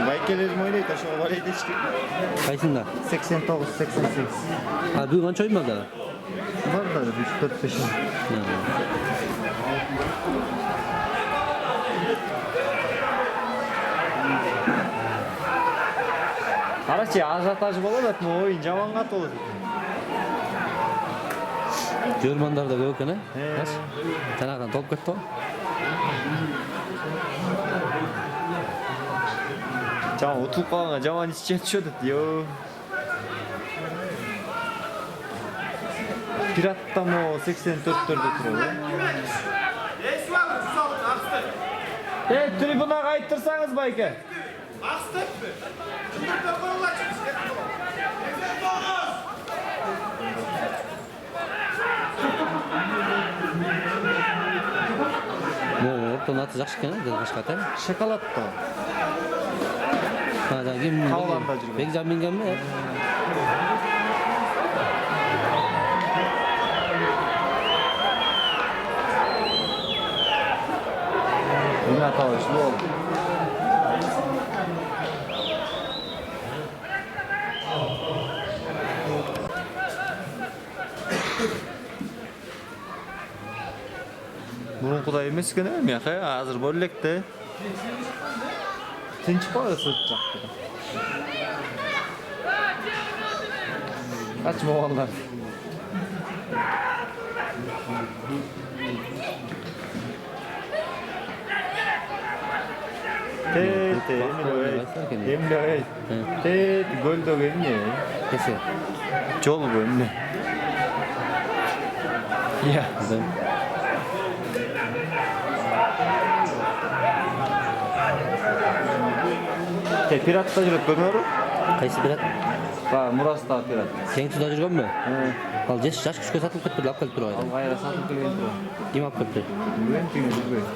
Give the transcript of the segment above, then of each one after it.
Baykelerim oynaydı. Aşağı var idi işte. Kaysında? 89, 88. Ha, bu kança oymadı? Var da 3-4-5. Qarachi, ajotaj bo'ladi, o'yin jamoat bo'ladi. Görmanlarda ko'p ekan, ha? Tanaqdan top ketdi. Jamon o'tib qolgan, jamon ichiga tushadi, yo. Piratdamo 84'lerde turadi. Tribunaga ayttirsangiz bayka. Maqsadmi? Shunday qo'llar chiqishga. Bu ortadan yaxshi ekan, dedi boshqata. Shokoladda. Ha, da kim? Qavlanda жүрген. Bekzam minganmi? Nima tovush bo'ldi? Bunun kuday emas ekan mi? Hozir bo'llakda. Tinch qo'ysa o'tjaqdi. Kaçma oğlanlar. Emre, gol de emne. Neyse. Jol bu emne. Ya. Piratda жүріп көрмөөрү? Qaysi pirat? Ba, Muras'ta pirat. Sen suda жүргөнбү? Ал жеш жаш күчкө сатылып кетти, алып келип турган. Ал кайра сатып келген тур. Ким алып келди? Билбейм, ким билбейм.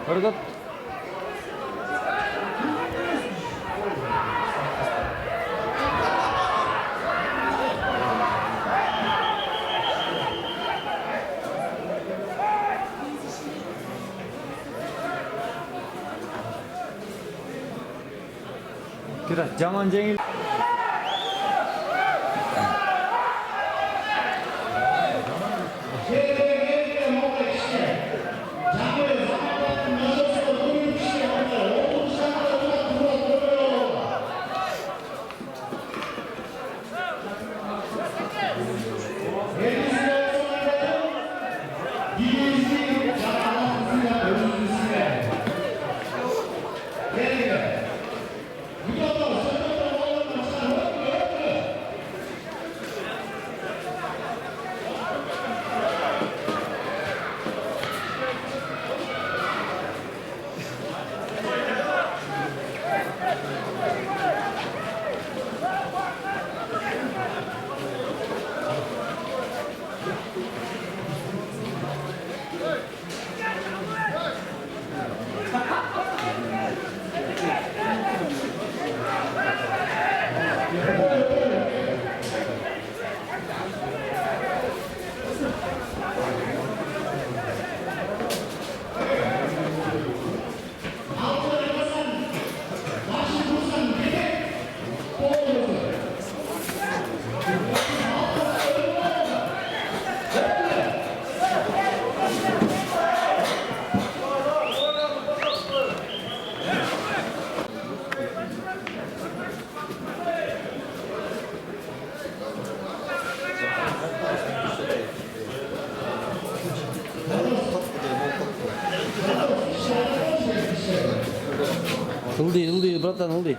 Orada Pirat jaman jengil. Hildi, bratan, hildi.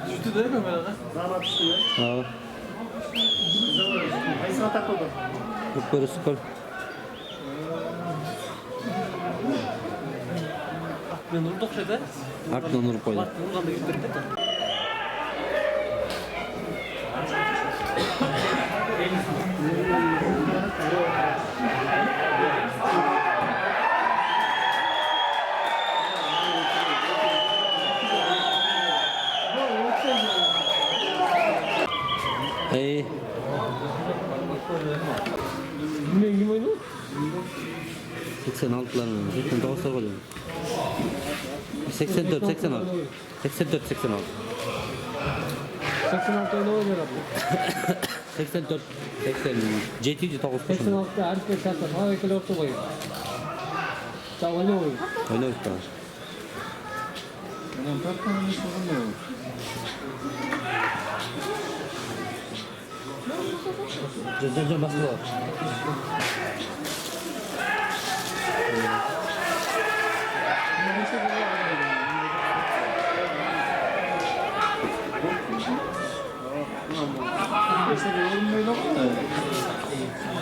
Düştü değil mi böyle? Daha düştü ya. Ha. Ayısına takıldı. Yok böyle skor. Ben vurduk şeyde. Артынан ұрып қойды. Vurganda gittirdik de. Ey, Ne kim oynuyor? 86'lar mı? 89'lar koydum. 84, 86. 84, 86. 86 oyunu oynuyor abi. 84, 87, 9 koşun. 86'da Arif'le Çatlar. Hava ekeli orta koyuyor. Çağ oynuyor. Oynuyoruz daha. Benim 4 tane bir sorun yok. Can basılı var.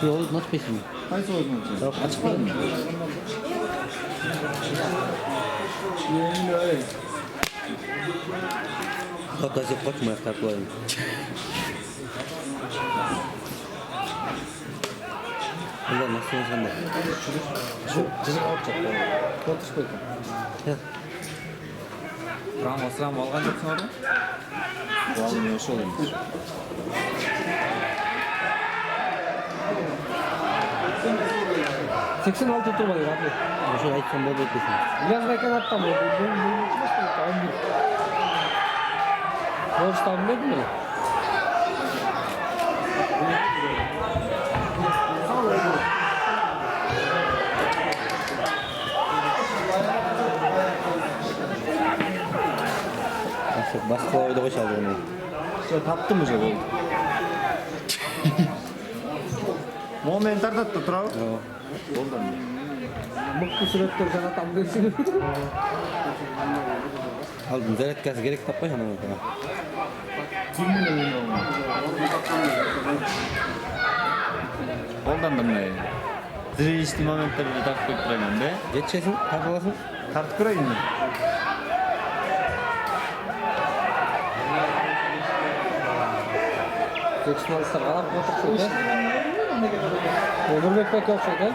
Yok, maç peşi mi? Kaç oynuyor? Yok, açıkladım mı? Öyle. Hatta şey koçma yaktaklarım. Bunlar nasıl olsan da? Çizim alıp çaktı. Отыш koydum. Ya. Sıram alған жоқсың орын? Оған ошол емес. 86 turmayı abi. Ошо айтсам болот экен. Yazma ekan attım. Bu içmez mi? 11. Borç tahmin edin mi? Башка ойдо кошалды эми. Все таптым уже болды. Момент тартат да турабы? Болды. Mıkkı sürekli sana tam desin. Алдын зарядкасы керек таппай анан ota. Қолдан да мындай зрелищный моменттарда тартып қойып тұрайын да. Жетишесиң, тартып аласың. Тартып көрейін. Seçmenler alap otursun da. Olur bekmek yok şeyden.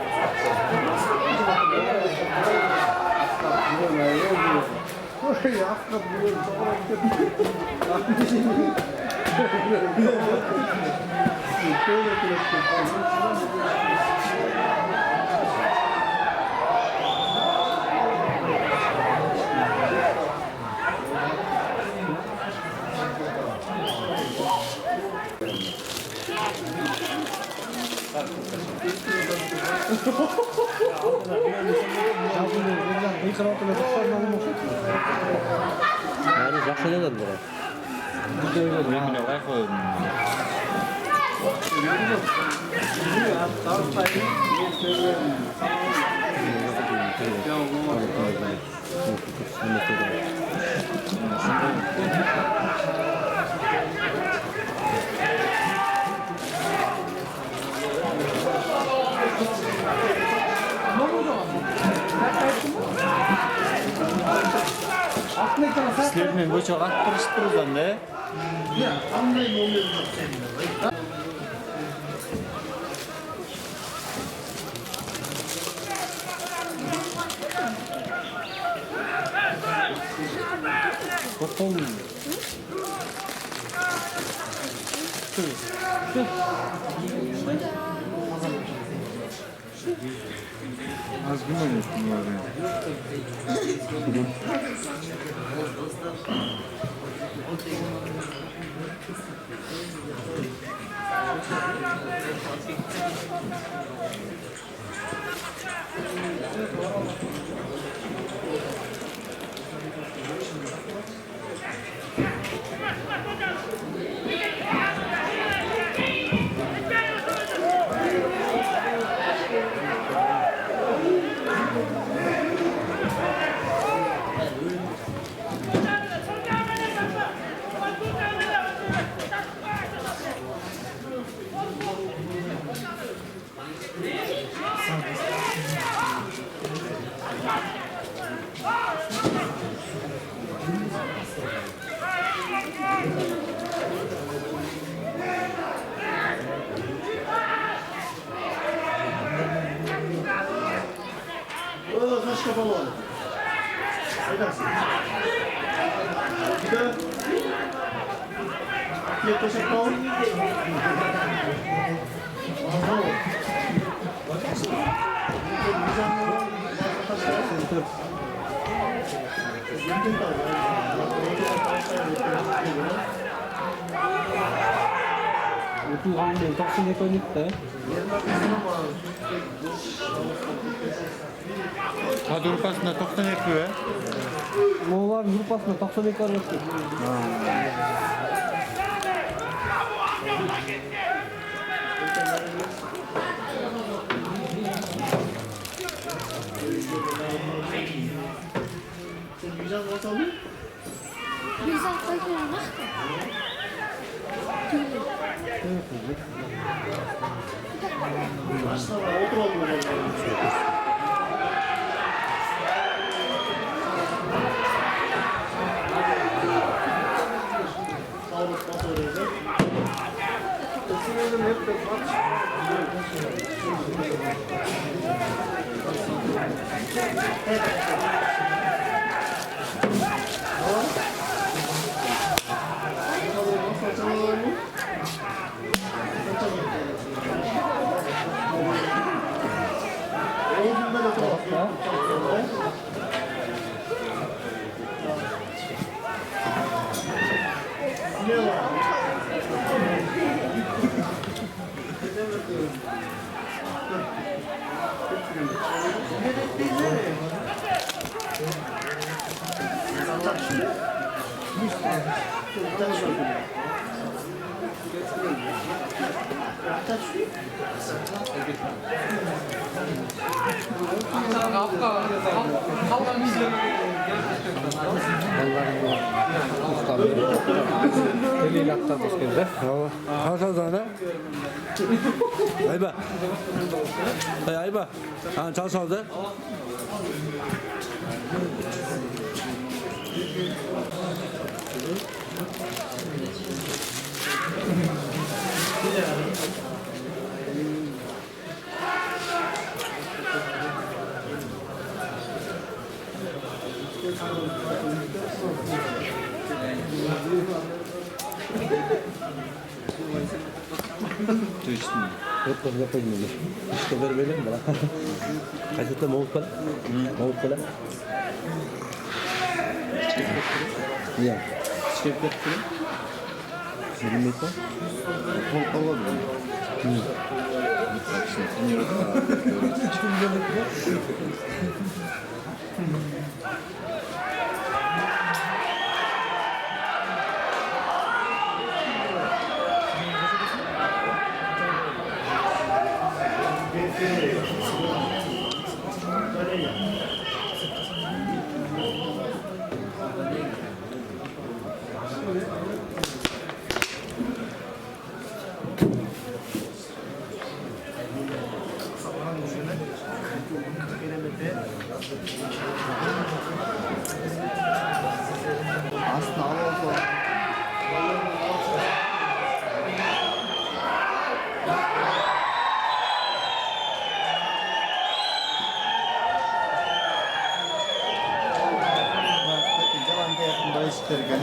Аны жакшы эле бирок. Мен олай қойдым. Сіздермен бөчек аттырышып тұрыздан да. Az gün oynayıştım var ya. Kaç kapalı olur? Edersin. Bir de yaklaşık kal. Bütün hanımın taksın ekonomik de. Hadi Urpas'ında 90 yapıyor. Moğollar grupasında 92 var yoktu. Güzel ortamı. Güzel koyuyorum. Başlama oturalım. Thank you. Eliyle atladı şimdi. Hasan sana. Ayba. Hey Ayba. Ha çal saldı. Yok yapayım bunu. İşte ver verelim bana. Kaçta mavuk bana? Mavuk bana. Ya. Şirket kurum. Senin yok mu? Olabilir. Aslında hava jalan kayak kembali setirkan.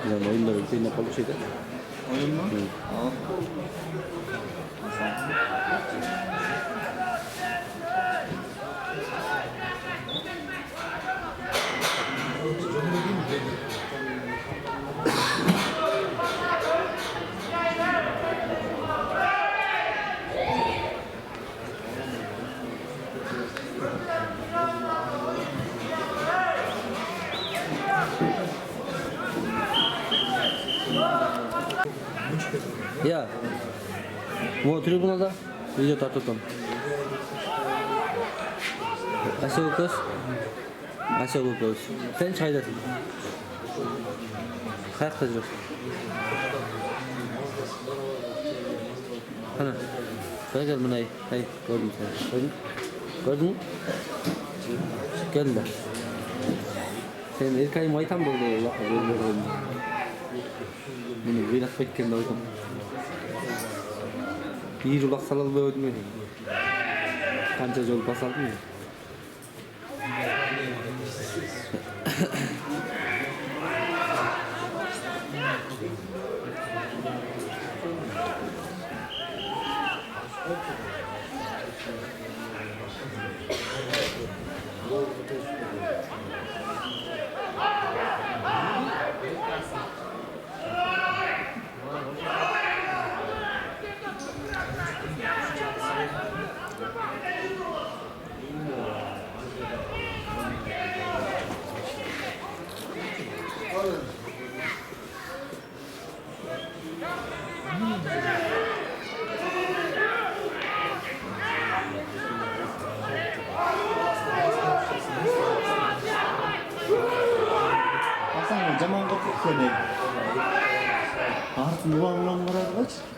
Giờ mới lời tin là có một chuyện đấy. Oyun mu? Al. Ya. Mau tribunada video tartutam. Aşağı kız. Sen çaydasın. Kayak kız yok. Ana. Şöyle gel buna. Hey, gördüm seni. Gördün mü? Gel de. Sen ilk ay maytan böyle Allah böyle. Bunu biraz bekleyin de oynadım. Bir ulak salal böyle ödmedim. Kanca yol basalım mı? Hasan zaman kapı koyayım. Artık yuvan kaç?